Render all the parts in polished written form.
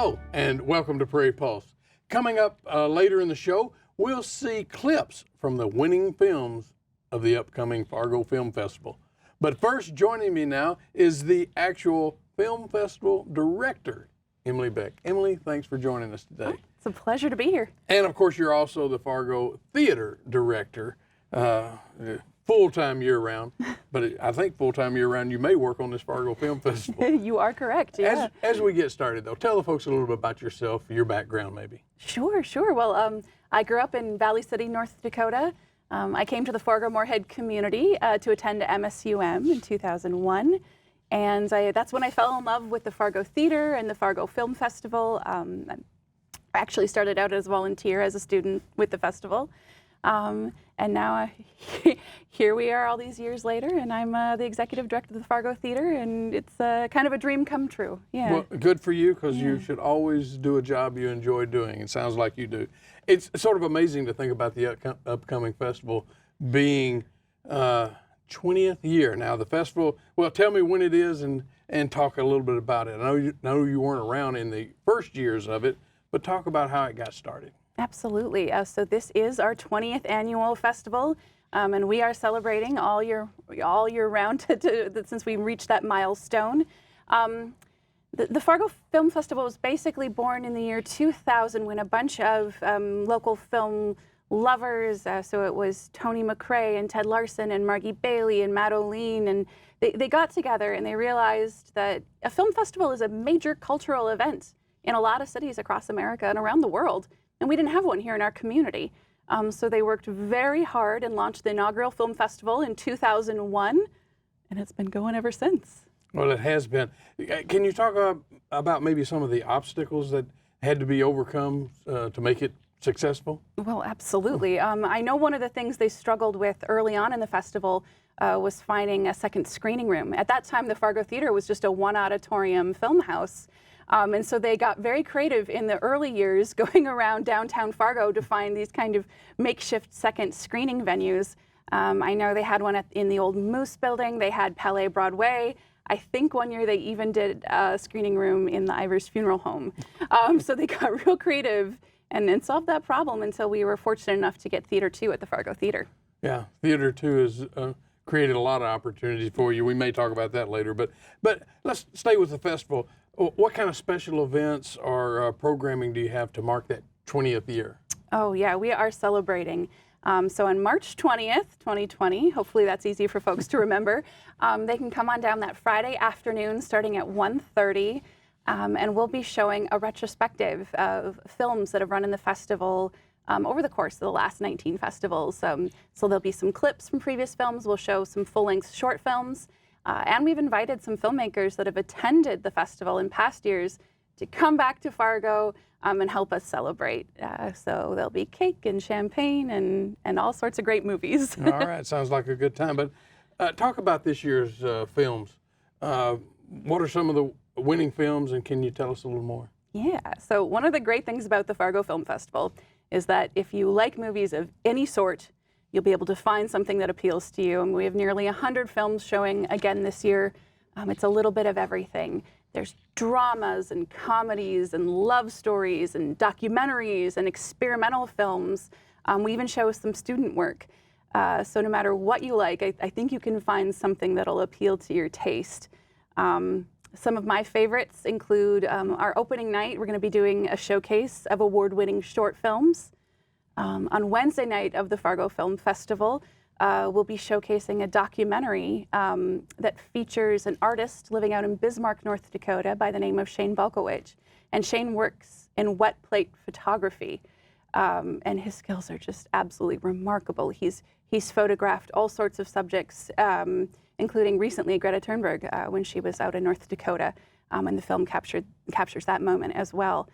Hello, and welcome to Prairie Pulse. Coming up later in the show, we'll see clips from the winning films of the upcoming Fargo Film Festival. But first, joining me now is the actual film festival director, Emily Beck. Emily, thanks for joining us today. It's a pleasure to be here. And of course, you're also the Fargo theater director, full-time year-round. But I think full-time year-round, you may work on this Fargo Film Festival. You are correct, yeah. As we get started, though, tell the folks a little bit about yourself, your background, maybe. Sure. Well, I grew up in Valley City, North Dakota. I came to the Fargo-Moorhead community to attend MSUM in 2001. And that's when I fell in love with the Fargo Theater and the Fargo Film Festival. I actually started out as a volunteer, as a student with the festival. And now here we are all these years later, and I'm the executive director of the Fargo Theater, and it's kind of a dream come true. Yeah. Well, good for you, because you should always do a job you enjoy doing. It sounds like you do. It's sort of amazing to think about the upcoming festival being 20th year. Now, the festival, well, tell me when it is and talk a little bit about it. I know you weren't around in the first years of it, but talk about how it got started. Absolutely. So this is our 20th annual festival, and we are celebrating all year round since we reached that milestone. The Fargo Film Festival was basically born in the year 2000 when a bunch of local film lovers, so it was Tony McRae and Ted Larson and Margie Bailey and Matt O'Lean, and they got together and they realized that a film festival is a major cultural event in a lot of cities across America and around the world. And we didn't have one here in our community. So they worked very hard and launched the inaugural film festival in 2001, and it's been going ever since. Well, it has been. Can you talk about maybe some of the obstacles that had to be overcome to make it successful? Well, absolutely. I know one of the things they struggled with early on in the festival was finding a second screening room. At that time, the Fargo Theater was just a one auditorium film house. And so they got very creative in the early years going around downtown Fargo to find these kind of makeshift second screening venues. I know they had one in the old Moose building. They had Palais Broadway. I think one year they even did a screening room in the Ivers Funeral Home. So they got real creative and solved that problem until we were fortunate enough to get Theater 2 at the Fargo Theater. Yeah, Theater 2 has created a lot of opportunities for you. We may talk about that later, but let's stay with the festival. What kind of special events or programming do you have to mark that 20th year? Oh, yeah, we are celebrating. So on March 20th, 2020, hopefully that's easy for folks to remember, they can come on down that Friday afternoon starting at 1:30, and we'll be showing a retrospective of films that have run in the festival over the course of the last 19 festivals. So there'll be some clips from previous films. We'll show some full-length short films. And we've invited some filmmakers that have attended the festival in past years to come back to Fargo and help us celebrate. So there'll be cake and champagne and all sorts of great movies. All right, sounds like a good time. But talk about this year's films. What are some of the winning films, and can you tell us a little more? Yeah, so one of the great things about the Fargo Film Festival is that if you like movies of any sort, you'll be able to find something that appeals to you. And we have nearly 100 films showing again this year. It's a little bit of everything. There's dramas and comedies and love stories and documentaries and experimental films. We even show some student work. So no matter what you like, I think you can find something that'll appeal to your taste. Some of my favorites include our opening night. We're going to be doing a showcase of award-winning short films. On Wednesday night of the Fargo Film Festival, we'll be showcasing a documentary that features an artist living out in Bismarck, North Dakota by the name of Shane Balkowicz. And Shane works in wet plate photography, and his skills are just absolutely remarkable. He's photographed all sorts of subjects, including recently Greta Thunberg when she was out in North Dakota, and the film captures that moment as well.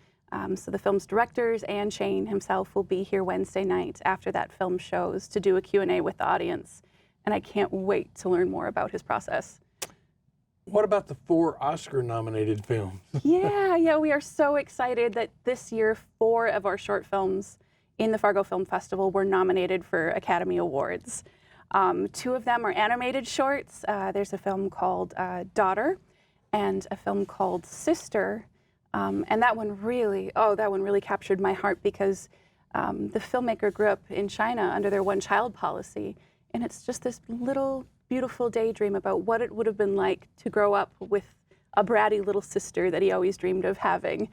So the film's directors and Shane himself will be here Wednesday night after that film shows to do a Q&A with the audience. And I can't wait to learn more about his process. What about the 4 Oscar-nominated films? Yeah, we are so excited that this year 4 of our short films in the Fargo Film Festival were nominated for Academy Awards. 2 of them are animated shorts. There's a film called Daughter and a film called Sister. And that one really captured my heart because the filmmaker grew up in China under their one-child policy. And it's just this little beautiful daydream about what it would have been like to grow up with a bratty little sister that he always dreamed of having.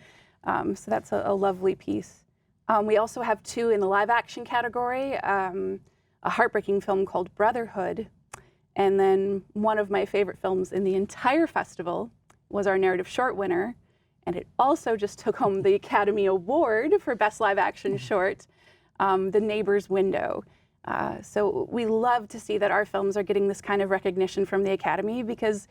So that's a lovely piece. We also have 2 in the live action category, a heartbreaking film called Brotherhood. And then one of my favorite films in the entire festival was our narrative short winner. And it also just took home the Academy Award for Best Live Action Short, The Neighbor's Window. So we love to see that our films are getting this kind of recognition from the Academy, because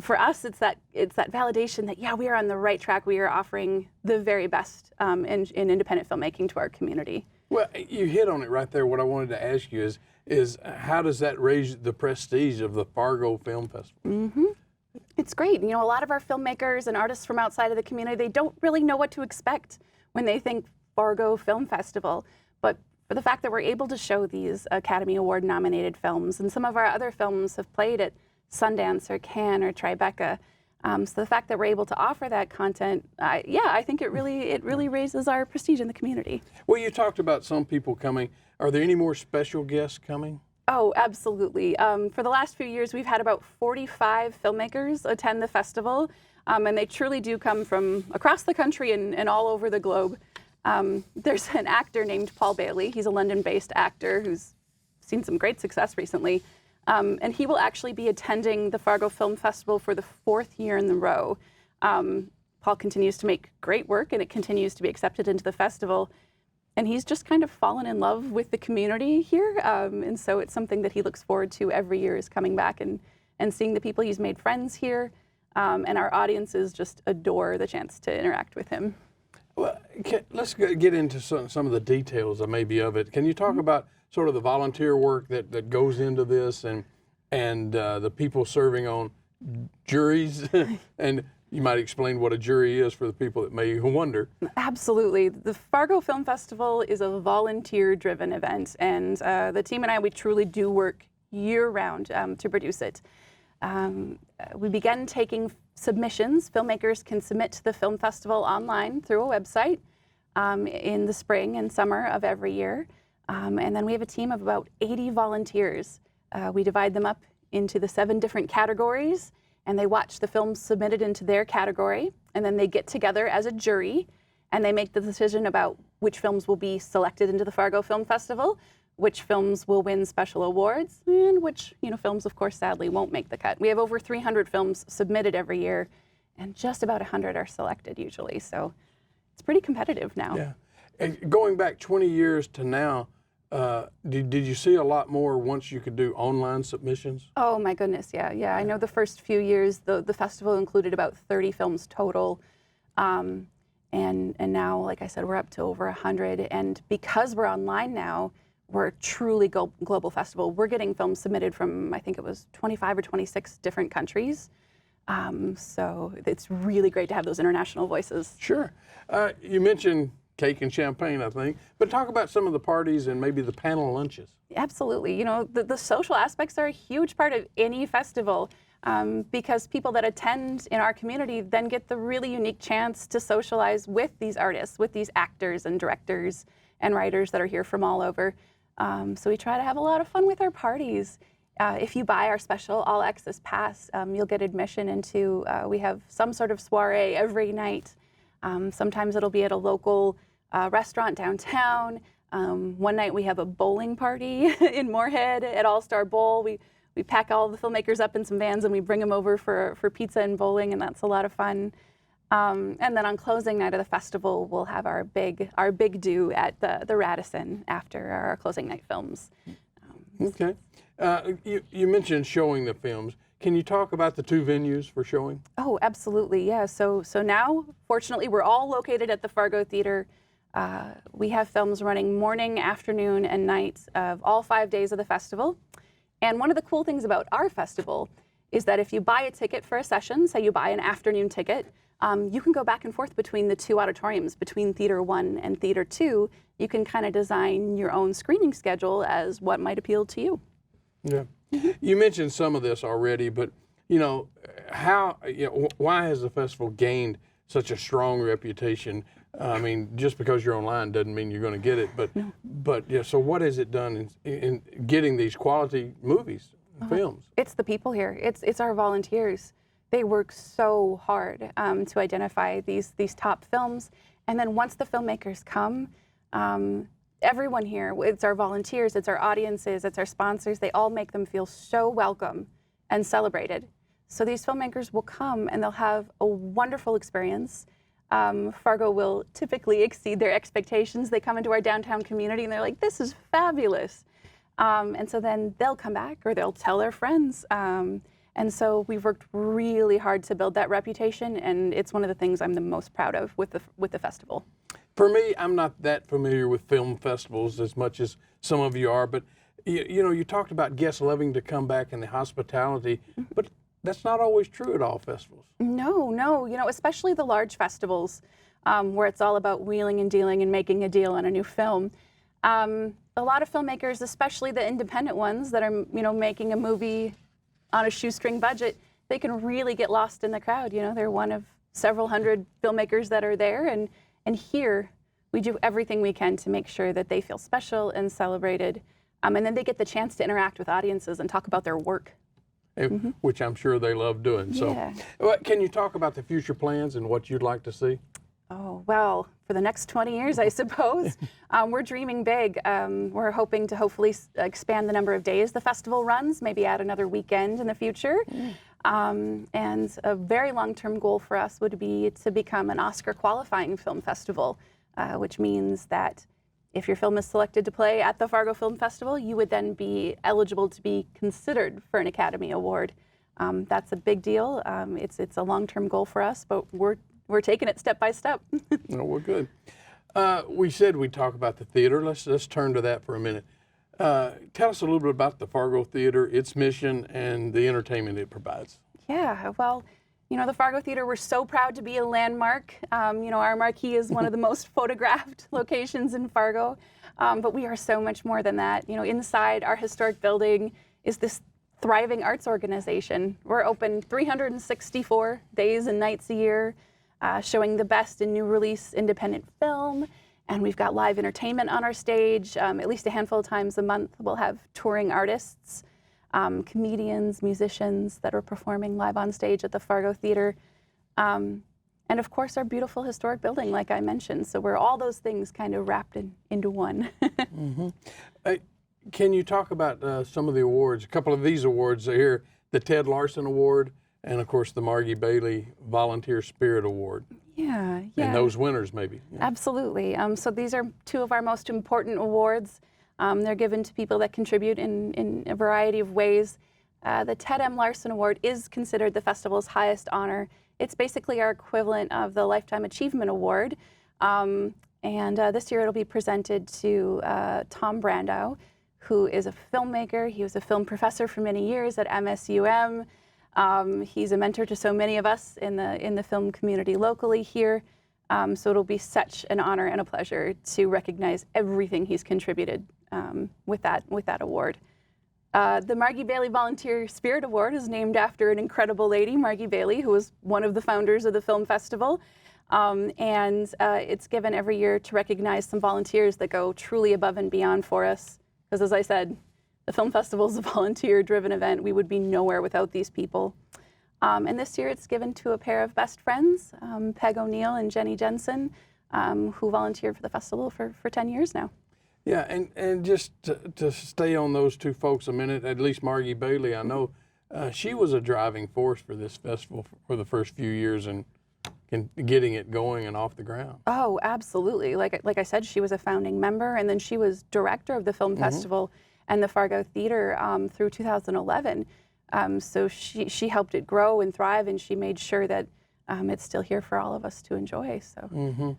for us, it's that validation that, yeah, we are on the right track. We are offering the very best in independent filmmaking to our community. Well, you hit on it right there. What I wanted to ask you is how does that raise the prestige of the Fargo Film Festival? Mm-hmm. It's great. You know, a lot of our filmmakers and artists from outside of the community, they don't really know what to expect when they think Fargo Film Festival. But for the fact that we're able to show these Academy Award nominated films, and some of our other films have played at Sundance or Cannes or Tribeca. So the fact that we're able to offer that content, I think it really raises our prestige in the community. Well, you talked about some people coming. Are there any more special guests coming? Oh, absolutely. For the last few years, we've had about 45 filmmakers attend the festival, and they truly do come from across the country and all over the globe. There's an actor named Paul Bailey. He's a London-based actor who's seen some great success recently. And he will actually be attending the Fargo Film Festival for the 4th year in a row. Paul continues to make great work, and it continues to be accepted into the festival. And he's just kind of fallen in love with the community here. And so it's something that he looks forward to every year, is coming back and seeing the people he's made friends here. And our audiences just adore the chance to interact with him. Well, let's get into some of the details maybe of it. Can you talk about sort of the volunteer work that goes into this, and the people serving on juries? And you might explain what a jury is for the people that may wonder. Absolutely. The Fargo Film Festival is a volunteer-driven event, and the team and I, we truly do work year-round to produce it. We began taking submissions. Filmmakers can submit to the film festival online through a website in the spring and summer of every year. And then we have a team of about 80 volunteers. We divide them up into the 7 different categories, and they watch the films submitted into their category, and then they get together as a jury, and they make the decision about which films will be selected into the Fargo Film Festival, which films will win special awards, and which films, of course, sadly won't make the cut. We have over 300 films submitted every year, and just about 100 are selected usually, so it's pretty competitive now. Yeah. And going back 20 years to now, did you see a lot more once you could do online submissions? Oh my goodness, yeah. I know the first few years the festival included about 30 films total, and now, like I said, we're up to over 100. And because we're online now, we're a truly global festival. We're getting films submitted from, I think it was 25 or 26 different countries. So it's really great to have those international voices. Sure. You mentioned cake and champagne, I think, but talk about some of the parties and maybe the panel lunches. Absolutely. The social aspects are a huge part of any festival, because people that attend in our community then get the really unique chance to socialize with these artists, with these actors and directors and writers that are here from all over. So we try to have a lot of fun with our parties. If you buy our special All Access Pass, you'll get admission into, we have some sort of soiree every night. Sometimes it'll be at a local restaurant downtown. One night we have a bowling party in Moorhead at All-Star Bowl. We pack all the filmmakers up in some vans and we bring them over for pizza and bowling, and that's a lot of fun. And then on closing night of the festival, we'll have our big do at the Radisson after our closing night films. Okay. You mentioned showing the films. Can you talk about the 2 venues for showing? Oh, absolutely, yeah. So now, fortunately, we're all located at the Fargo Theater. We have films running morning, afternoon, and night of all 5 days of the festival. And one of the cool things about our festival is that if you buy a ticket for a session, say you buy an afternoon ticket, you can go back and forth between the 2 auditoriums, between Theater 1 and Theater 2. You can kind of design your own screening schedule as what might appeal to you. Yeah. You mentioned some of this already, but why has the festival gained such a strong reputation. I mean, just because you're online doesn't mean you're going to get it. But yeah. So what has it done in getting these quality movies, films? It's the people here. It's our volunteers. They work so hard to identify these top films, and then once the filmmakers come, everyone here, it's our volunteers, it's our audiences, it's our sponsors, they all make them feel so welcome and celebrated. So these filmmakers will come and they'll have a wonderful experience. Fargo will typically exceed their expectations. They come into our downtown community and they're like, this is fabulous. And so then they'll come back or they'll tell their friends. And so we've worked really hard to build that reputation, and it's one of the things I'm the most proud of with the festival. For me, I'm not that familiar with film festivals as much as some of you are, but you know, you talked about guests loving to come back and the hospitality, but that's not always true at all festivals. No, you know, especially the large festivals where it's all about wheeling and dealing and making a deal on a new film. A lot of filmmakers, especially the independent ones that are, you know, making a movie on a shoestring budget, they can really get lost in the crowd. You know, they're one of several hundred filmmakers that are there, and here we do everything we can to make sure that they feel special and celebrated, and then they get the chance to interact with audiences and talk about their work. Which I'm sure they love doing. Yeah. So, can you talk about the future plans and what you'd like to see? Oh, well, for the next 20 years, I suppose. We're dreaming big. We're hoping to hopefully expand the number of days the festival runs, maybe add another weekend in the future. And a very long-term goal for us would be to become an Oscar qualifying film festival, which means that if your film is selected to play at the Fargo Film Festival, you would then be eligible to be considered for an Academy Award. That's a big deal. It's a long-term goal for us, but we're taking it step by step. No, we're good. We said we'd talk about the theater. Let's turn to that for a minute. Tell us a little bit about the Fargo Theater, its mission, and the entertainment it provides. Yeah, well, you know, the Fargo Theater, we're so proud to be a landmark. You know, our marquee is one of the most photographed locations in Fargo, but we are so much more than that. You know, inside our historic building is this thriving arts organization. We're open 364 days and nights a year, showing the best in new release independent film. And we've got live entertainment on our stage. At least a handful of times a month, we'll have touring artists, comedians, musicians that are performing live on stage at the Fargo Theater. And of course, our beautiful historic building, like I mentioned. So we're all those things kind of wrapped into one. Can you talk about some of the awards? A couple of these awards are here, the Ted Larson Award, and of course the Margie Bailey Volunteer Spirit Award. Yeah. And those winners, maybe. Yeah. Absolutely. So these are two of our most important awards. They're given to people that contribute in a variety of ways. The Ted M. Larson Award is considered the festival's highest honor. It's basically our equivalent of the Lifetime Achievement Award. And this year it'll be presented to Tom Brandow, who is a filmmaker. He was a film professor for many years at MSUM. He's a mentor to so many of us in the film community locally here. So it'll be such an honor and a pleasure to recognize everything he's contributed with that award. The Margie Bailey Volunteer Spirit Award is named after an incredible lady, Margie Bailey, who was one of the founders of the film festival. And it's given every year to recognize some volunteers that go truly above and beyond for us. Because as I said, the film festival is a volunteer-driven event. We would be nowhere without these people. And this year it's given to a pair of best friends, Peg O'Neill and Jenny Jensen, who volunteered for the festival for 10 years now. Yeah, and just to stay on those two folks a minute, at least Margie Bailey, I know she was a driving force for this festival for the first few years and getting it going and off the ground. Oh, absolutely. Like I said, she was a founding member, and then she was director of the film festival and the Fargo Theater through 2011. So she helped it grow and thrive, and she made sure that it's still here for all of us to enjoy. So.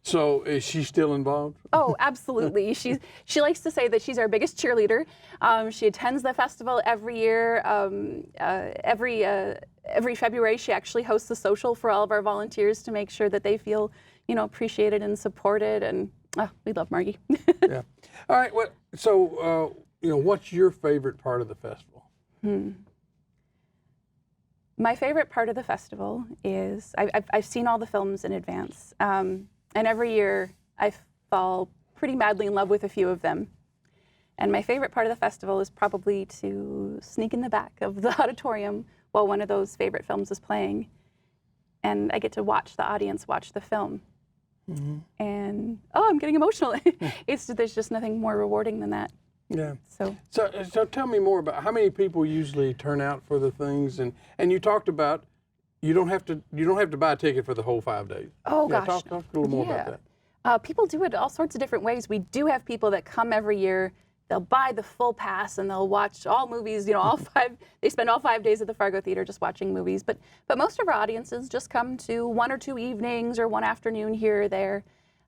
So is she still involved? Oh, absolutely. She likes to say that she's our biggest cheerleader. She attends the festival every year. Every February, she actually hosts a social for all of our volunteers to make sure that they feel, you know, appreciated and supported. And we love Margie. Yeah. All right. Well, so you know, what's your favorite part of the festival? My favorite part of the festival is I've seen all the films in advance, and every year I fall pretty madly in love with a few of them. And my favorite part of the festival is probably to sneak in the back of the auditorium while one of those favorite films is playing, and I get to watch the audience watch the film. And I'm getting emotional. There's just nothing more rewarding than that. Yeah. So tell me more about how many people usually turn out for the things, and you talked about you don't have to buy a ticket for the whole 5 days. Oh, yeah, gosh. Talk a little more about that. People do it all sorts of different ways. We do have people that come every year. They'll buy the full pass and they'll watch all movies. All 5. They spend all 5 days at the Fargo Theater just watching movies. But most of our audiences just come to 1 or 2 evenings or 1 afternoon here or there.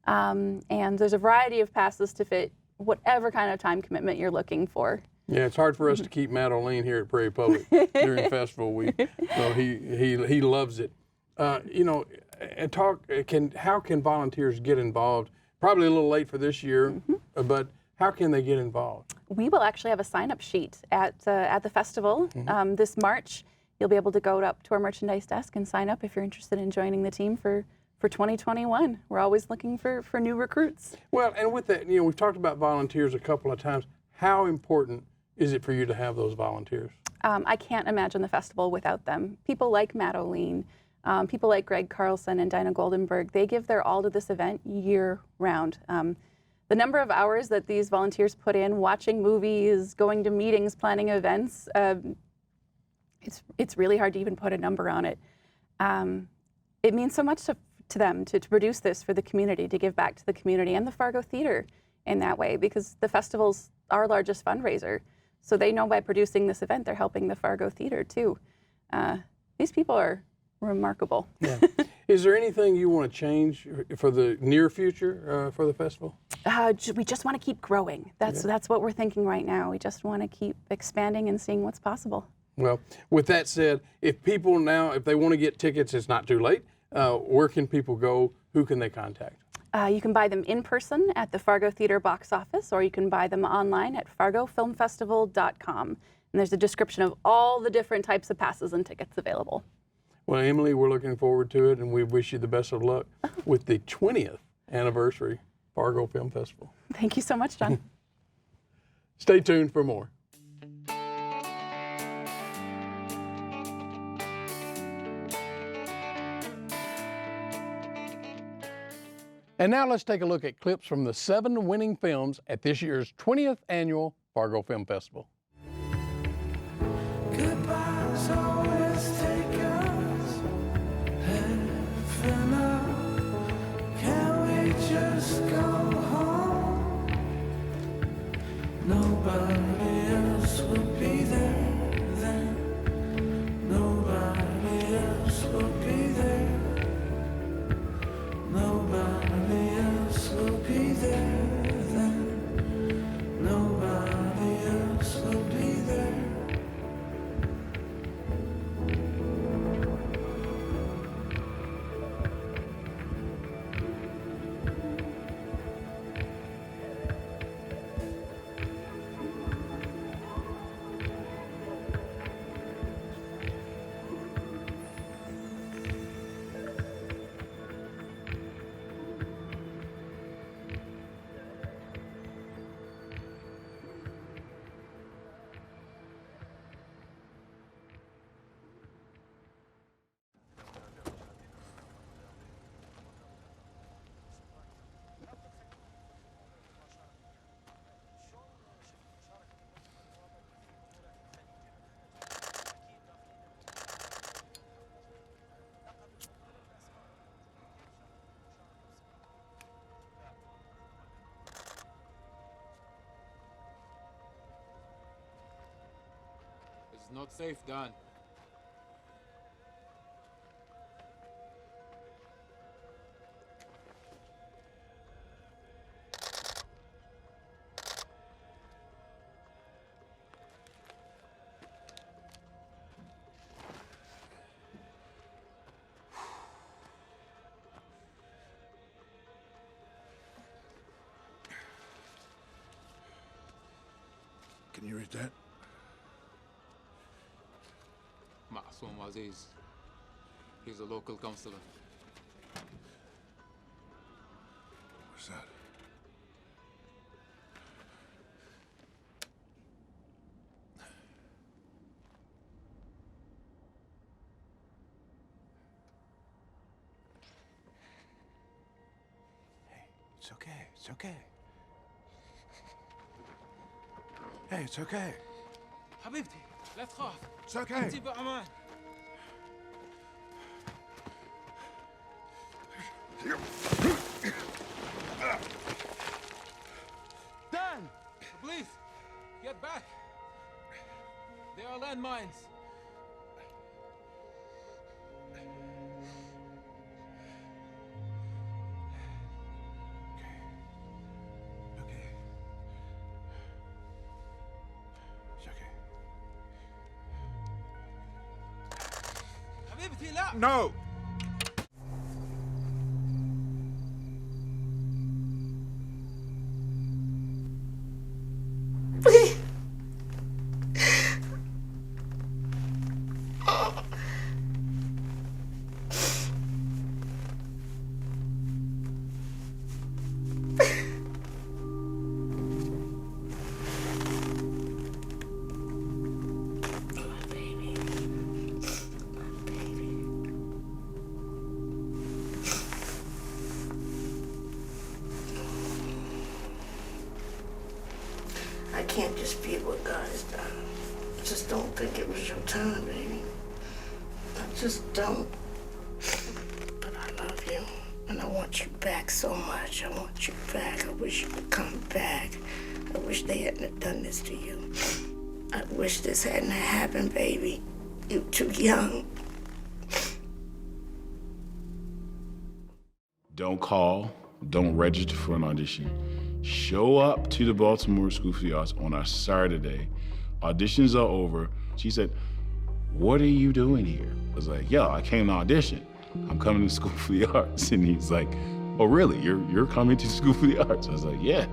And there's a variety of passes to fit whatever kind of time commitment you're looking for. Yeah, it's hard for us to keep Matt O'Lean here at Prairie Public during festival week. So he loves it. And how can volunteers get involved? Probably a little late for this year, but how can they get involved? We will actually have a sign-up sheet at the festival this March. You'll be able to go up to our merchandise desk and sign up if you're interested in joining the team for 2021. We're always looking for new recruits. Well, and with that, we've talked about volunteers a couple of times. How important is it for you to have those volunteers? I can't imagine the festival without them. People like Matt O'Lean, people like Greg Carlson and Dinah Goldenberg, they give their all to this event year-round. The number of hours that these volunteers put in watching movies, going to meetings, planning events, it's really hard to even put a number on it. It means so much to them to produce this for the community, to give back to the community and the Fargo Theater in that way, because the festival's our largest fundraiser. So they know by producing this event, they're helping the Fargo Theater too. These people are remarkable. Yeah. Is there anything you want to change for the near future for the festival? We just want to keep growing. That's what we're thinking right now. We just want to keep expanding and seeing what's possible. Well, with that said, if they want to get tickets, it's not too late. Where can people go? Who can they contact? You can buy them in person at the Fargo Theater box office, or you can buy them online at fargofilmfestival.com. And there's a description of all the different types of passes and tickets available. Well, Emily, we're looking forward to it, and we wish you the best of luck with the 20th anniversary Fargo Film Festival. Thank you so much, John. Stay tuned for more. And now let's take a look at clips from the 7 winning films at this year's 20th annual Fargo Film Festival. Goodbyes always take us heaven up. Can we just go home? Nobody else will be there then. Nobody else will be there. Nobody else will be there then. Nobody else will be there. It's not safe, Don. Can you read that? Mas. one, Aziz. He's a local councillor. What's that? Hey, it's okay. It's okay. Hey, it's okay. حبيبتي لا تخاف. It's okay. انتي بأمان. Dan! Please, get back. There are landmines. Okay. It's okay. حبيبتي لا. No! I can't just be what God has done. I just don't think it was your time, baby. I just don't. But I love you, and I want you back so much. I want you back. I wish you would come back. I wish they hadn't have done this to you. I wish this hadn't happened, baby. You're too young. Don't call, don't register for an audition. Show up to the Baltimore School for the Arts on a Saturday. Auditions are over. She said, "What are you doing here?" I was like, "Yeah, I came to audition. I'm coming to School for the Arts." And he's like, "Oh, really? You're coming to School for the Arts?" I was like, "Yeah,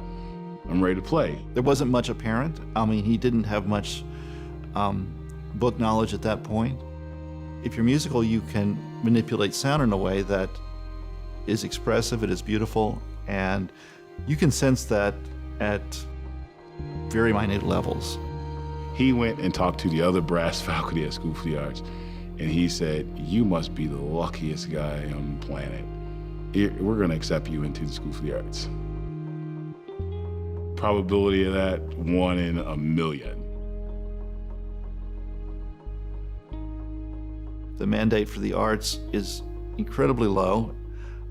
I'm ready to play." There wasn't much apparent. I mean, he didn't have much book knowledge at that point. If you're musical, you can manipulate sound in a way that is expressive, it is beautiful, and you can sense that at very minute levels. He went and talked to the other brass faculty at School for the Arts, and he said, "You must be the luckiest guy on the planet. We're going to accept you into the School for the Arts." Probability of that, 1 in a million. The mandate for the arts is incredibly low.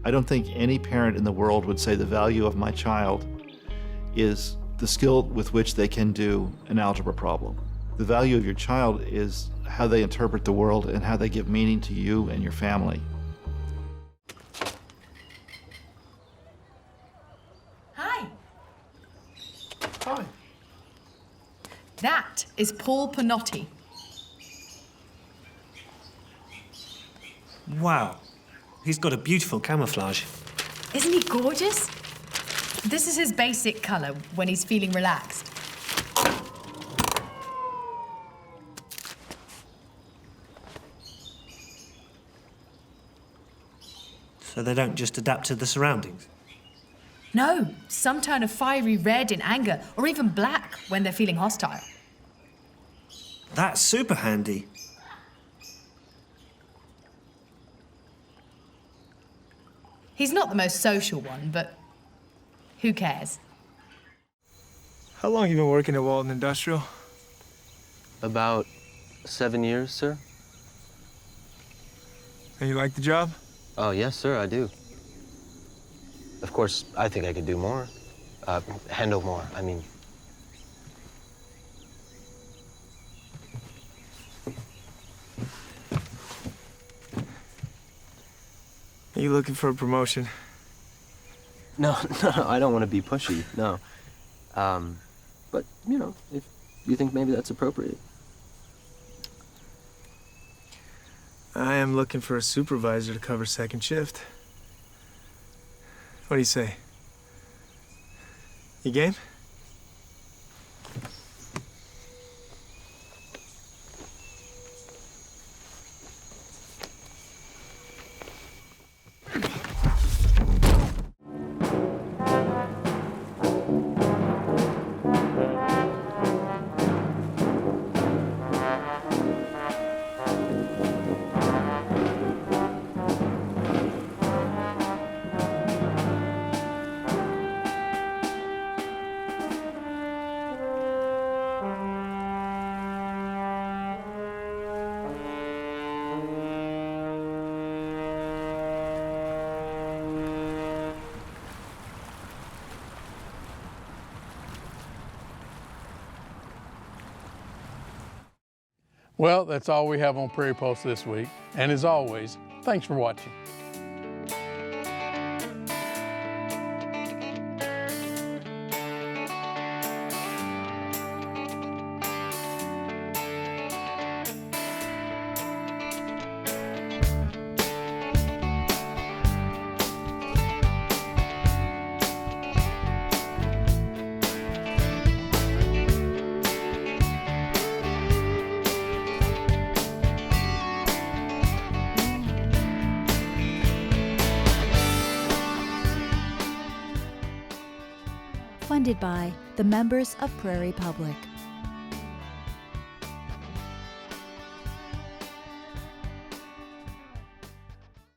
I don't think any parent in the world would say the value of my child is the skill with which they can do an algebra problem. The value of your child is how they interpret the world and how they give meaning to you and your family. Hi. Hi. That is Paul Panotti. Wow, he's got a beautiful camouflage. Isn't he gorgeous? This is his basic colour when he's feeling relaxed. So they don't just adapt to the surroundings. No, some turn a fiery red in anger, or even black when they're feeling hostile. That's super handy. He's not the most social one, but who cares? How long have you been working at Walton Industrial? About 7 years, sir. And you like the job? Oh, yes, sir, I do. Of course, I think I could do more. Handle more, I mean. Are you looking for a promotion? No, I don't want to be pushy, no. But, you know, if you think maybe that's appropriate. I am looking for a supervisor to cover second shift. What do you say? You game? Well, that's all we have on Prairie Pulse this week. And as always, thanks for watching. Funded by the members of Prairie Public.